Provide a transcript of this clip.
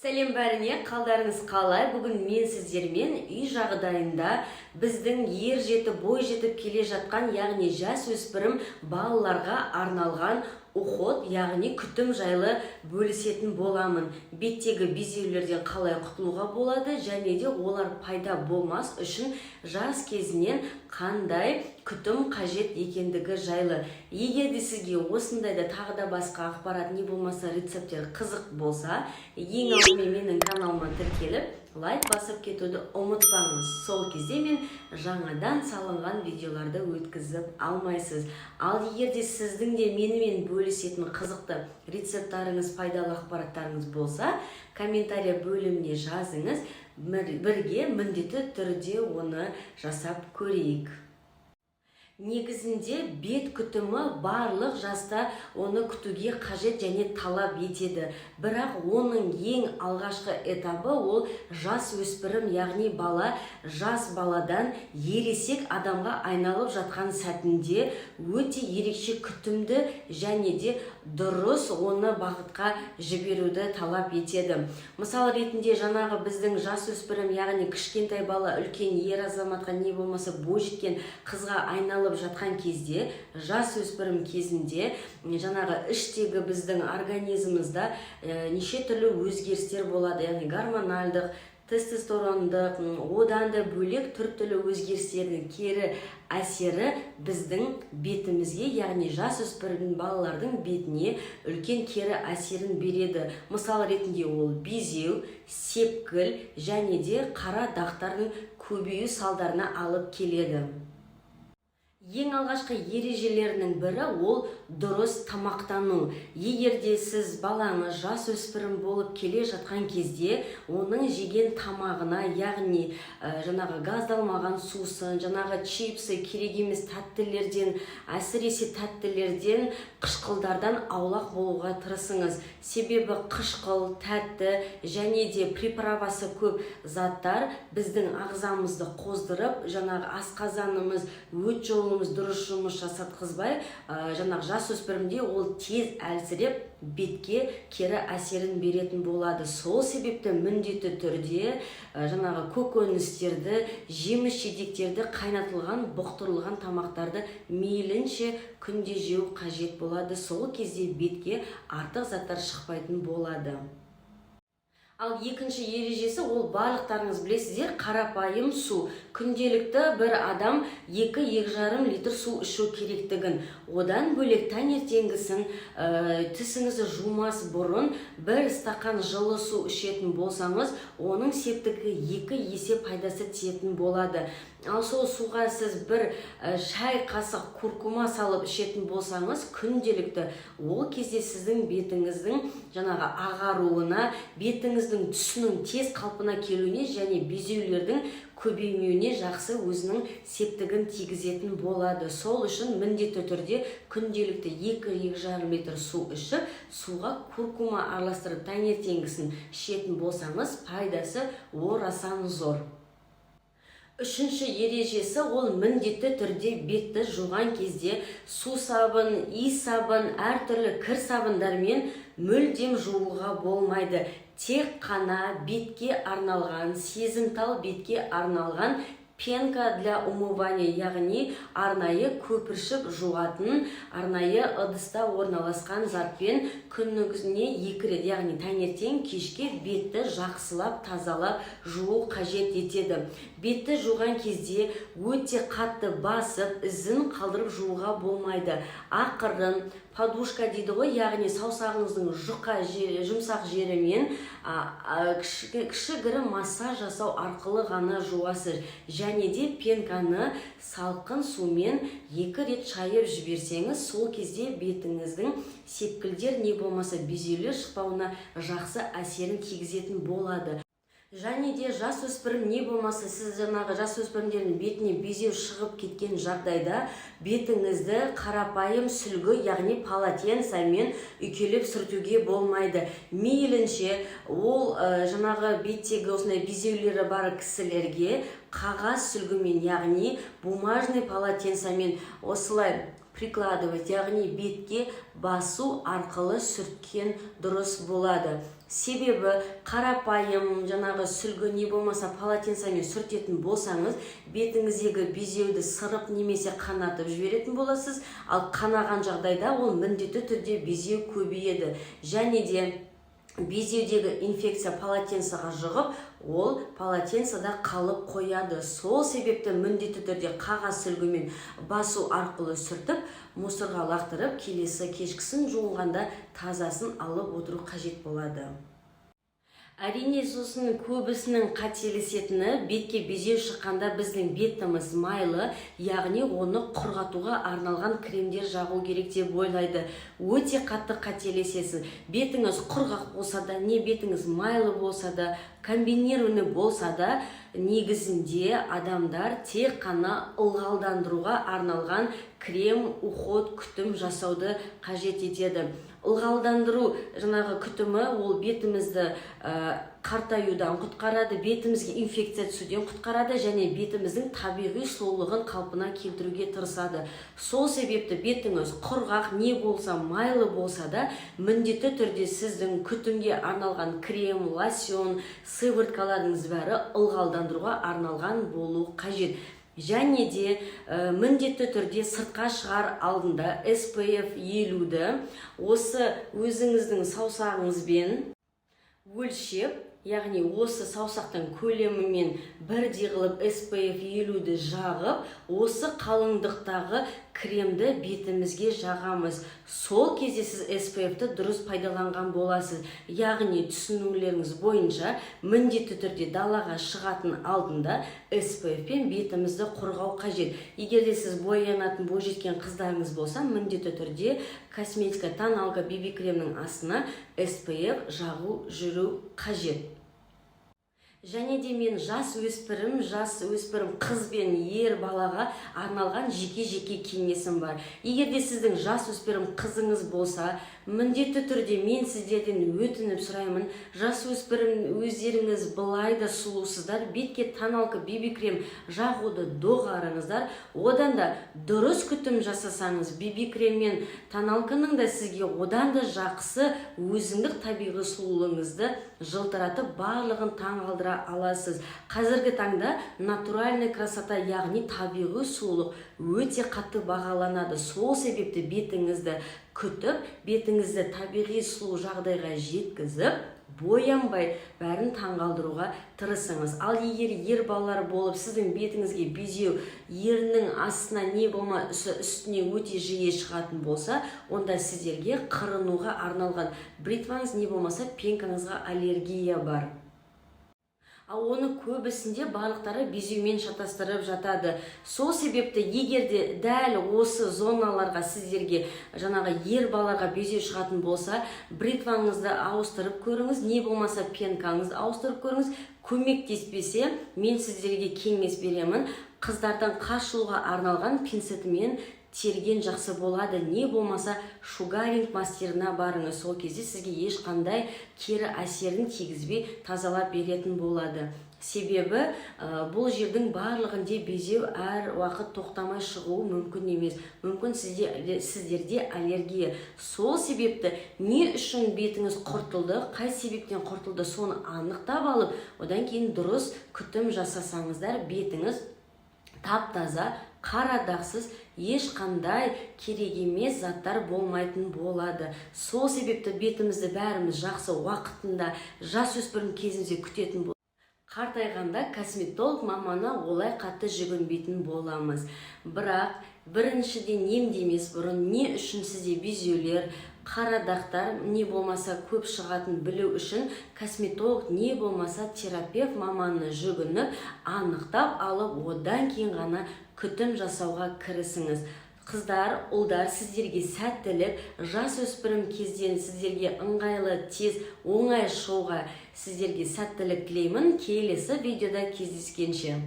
Сәлем бәріне, қалдарыңыз қалай? Бүгін мен сіздермен үй жағдайында біздің ер жетіп, бой жетіп келе жатқан, яғни жасөспірім балаларға арналған уход, яғни күтім жайлы бөлісетін боламын. Беттегі безеулерден қалай құтылуға болады және де олар пайда болмас үшін жас кезінен қандай күтім қажет екендігі жайлы. Егер де сізге осындайда тағы да басқа ақпарат не болмаса рецепттер қызық болса, ең алдымен менің каналыма тіркеліп, лайк басып кетуді ұмытпаңыз. Сол кезде мен жаңадан салынған видеоларды өткізіп алмайсыз. Ал егер де сіздің де менімен бөлісетін қызықты рецепттарыңыз, пайдалы ақпараттарыңыз болса, комментария бөліміне жазыңыз. Бірге міндетті түрде оны жасап көрейік. Негізінде бет күтімі барлық жаста оны күтуге қажет және талап етеді. Бірақ оның ең алғашқы этабы ол жас өспірім, яғни бала жас баладан ересек адамға айналып жатқан сәтінде өте ерекше күтімді және де дұрыс оны бағытқа жіберуді талап етеді. Мысал ретінде жаңағы біздің жас өспірім, яғни кішкентай бала үлкен ер азаматқа не болмаса бойжеткен қызға айналып жатқан кезде, жас өспірім кезінде жаңағы іштегі біздің организмімізде неше түрлі өзгерістер болады, яғни гормональдық, тестостерондық, одан да бөлек түрлі өзгерістердің кері әсері біздің бетімізге, яғни жас өспірім балалардың бетіне үлкен кері әсерін береді. Мысал ретінде ол безеу, сепкіл және де қара дақтардың көбею салдарына алып келеді. Ең алғашқы ережелерінің бірі ол дұрыс тамақтану. Егер де сіз балаңыз жас өспірім болып келе жатқан кезде, оның жеген тамағына, яғни жаңағы газдалмаған сусын, жаңағы чипсы, керек емес тәттілерден, әсіресе тәттілерден, қышқылдардан аулақ болуға тырысыңыз. Себебі қышқыл, тәтті және де приправасы көп заттар біздің ағзамызды қоздырып, жаңағы асқазанымыз, өт жолымыз дұрыс жұмыс жасатқызбай, жаңағы жас өспірімде ол тез әлсіреп бетке кері әсерін беретін болады. Сол себепті міндетті түрде жаңағы көкөністерді, жеміс жидектерді, қайнатылған, бұқтырылған тамақтарды мейлінше күнде жеу қажет болады. Сол кезде бетке артық заттар шықпайтын болады. Ал екінші ережесі ол барлықтарыңыз білесіздер, қарапайым су. Күнделікті бір адам 2-2,5 литр су ішу керектігін. Одан бөлек таңертеңгісін тісіңізді жумас бұрын бір стақан жылы су ішетін болсаңыз, оның септігі 2 есе пайдасы тиетін болады. Ал сол суға сіз бір шай қасық куркума салып ішетін болсаңыз, күнделікті ол кезде сіздің бетіңіздің жаңағы ағаруына, бетіңіздің түсінің тез қалпына келуіне және безеулердің көбеймеуіне жақсы өзінің септігін тигізетін болады. Сол үшін міндетті түрде күнделікті 2-2,5 литр су ішіп, суға куркума араластырып таңертеңгісін ішетін болсаңыз, пайдасы орасан зор. Үшінші ережесі ол міндетті түрде бетті жуған кезде су сабын, иіс сабын, әртүрлі кір сабындармен мүлдем жууға болмайды. Тек қана бетке арналған, сезімтал бетке арналған пенка для умывания, яғни арнайы көпіршіп жуатын, арнайы ыдыста орналасқан затпен күніне 2 рет, яғни таңертең, кешке бетті жақсылап, тазалап жуу қажет етеді. Бетті жуған кезде өте қатты басып, ізін қалдырып жууға болмайды. Ақырын, подушка дейді ғой, яғни саусағыңыздың жұқа жұмсақ жерімен кішігірім массаж жасау арқылы ғана жуасыз. Және де пенканы салқын сумен 2 рет шайып жіберсеңіз, сол кезде бетіңіздің сепкілдер не болмаса безеулер шықпауына жақсы әсерін тигізетін болады. Және де жас өспірім не болмаса сіз жаңағы жас өспірімдердің бетіне безеу шығып кеткен жағдайда бетіңізді қарапайым сүлгі, яғни полотенцамен үйкелеп сүртуге болмайды. Мейлінше ол жаңағы беттегі осындай безеулері бар кісілерге қағаз сүлгімен, яғни бумажный полотенцамен осылай прикладывать, яғни бетке басу арқылы сүрткен дұрыс болады. Себебі қарапайым жаңағы сүлгі не болмаса полотенцамен сүртетін болсаңыз, бетіңіздегі безеуді сырып немесе қанатып жіберетін боласыз. Ал қанаған жағдайда ол міндетті түрде безеу көбейеді. Және де безеудегі инфекция полотенцаға жұғып, ол полотенцада қалып қояды. Сол себепті міндетті түрде қағаз сүлгімен басу арқылы сүртіп, мусорға лақтырып, келесі кешкісін жуынғанда тазасын алып отыру қажет болады. Әрине, сосын көбісінің қателесетіні, бетке безеу шыққанда біздің бетіміз майлы, яғни оны құрғатуға арналған кремдер жағу керек деп ойлайды. Өте қатты қателесесіз. Бетіңіз құрғақ болса да, не бетіңіз майлы болса да, комбинированный болса да, негізінде адамдар тек қана ылғалдандыруға арналған крем, уход, күтім жасауды қажет етеді. Ылғалдандыру жаңағы күтімі ол бетімізді қартаюдан құтқарады, бетімізге инфекция түсуден құтқарады және бетіміздің табиғи сұлулығын қалпына келтіруге тырысады. Сол себепті бетіңіз құрғақ не болса, майлы болса да, міндетті түрде сіздің күтімге арналған крем, лосьон, сывырткаларыңыз бәрі ылғалдандыруға арналған болу қажет. Және де міндетті түрде сыртқа шығар алдында SPF 50-ді осы өзіңіздің саусағыңызбен өлшеп, яғни осы саусақтың көлемімен бірдей қылып SPF 50-ді жағып, осы қалыңдықтағы кремді бетімізге жағамыз. Сол кезде сіз SPF-ті дұрыс пайдаланған боласыз. Яғни түсінулеріңіз бойынша міндетті түрде далаға шығатын алдында SPF-пен бетімізді қорғау қажет. Егер де сіз боянатын бойжеткен қыздарыңыз болса, міндетті түрде косметика, тоналка, BB кремнің астына SPF жағу жүру қажет. Және де мен жас өспірім қыз бен ер балаға арналған жеке кеңесім бар. Егер де сіздің жас өспірім қызыңыз болса, міндетті түрде мен сіздерден өтініп сұраймын, жас өспірім өздеріңіз былай да сұлусыздар, бетке тоналка, BB крем жағуды доғарыңыздар. Одан да дұрыс күтім жасасаңыз, BB крем мен тоналканың да сізге одан да жақсы өзіндік табиғи сұлулығыңызды жылтыратып барлығын таңғалдыра аласыз. Қазіргі таңда натуральный красота, яғни табиғи сұлулық өте қатты бағаланады. Сол себепті бетіңізді күтіп, бетіңізді табиғи сұлу жағдайға жеткізіп, боянбай бәрін таңғалдыруға тырысыңыз. Ал егер ер балалар болып, сіздің бетіңізге безеу ерінің астына не болма үстіне өте жиі шығатын болса, онда сіздерге қырынуға арналған бритваңыз не болмаса пенкаңызға аллергия бар. Ал оны көбісінде барлықтары безеумен шатастырып жатады. Сол себепті егер де дәл осы зоналарға сіздерге жаңағы ер балаға безеу шығатын болса, бритваңызды ауыстырып көріңіз, не болмаса пенкаңызды ауыстырып көріңіз. Көмектеспесе, мен сіздерге кеңес беремін. Қыздардан қашылуға арналған пинцетімен терген жақсы болады. Не болмаса шугаринг мастерына барыңыз. Сол кезде сізге ешқандай кері әсерін тигізбей тазалап беретін болады. Себебі бұл жердің барлығында безеу әр уақыт тоқтамай шығуы мүмкін емес. Мүмкін сіздерде аллергия. Сол себепті не үшін бетіңіз құртылды, қай себептен құртылды, соны анықтап алып, одан кейін дұрыс күтім жасасаңыздар, бетіңіз тап-таза, қарадақсыз, ешқандай керек емес заттар болмайтын болады. Сол себепті бетімізді бәріміз жақсы уақытында жас өспірім кезімізде күтетін болады. Қартайғанда косметолог маманы олай қатты жүгінбейтін боламыз. Бірақ біріншіден емдемес бұрын не үшін сізде безеулер, қарадақтар не болмаса көп шығатын білу үшін косметолог не болмаса терапевт маманы жүгініп, анықтап алып, одан кейін ғана күтім жасауға кірісіңіз. Қыздар, ұлдар, сіздерге сәттілік, жас өспірім кезден сіздерге ыңғайлы, тез, оңай шығуға сіздерге сәттілік тілеймін. Келесі видеода кездескенше.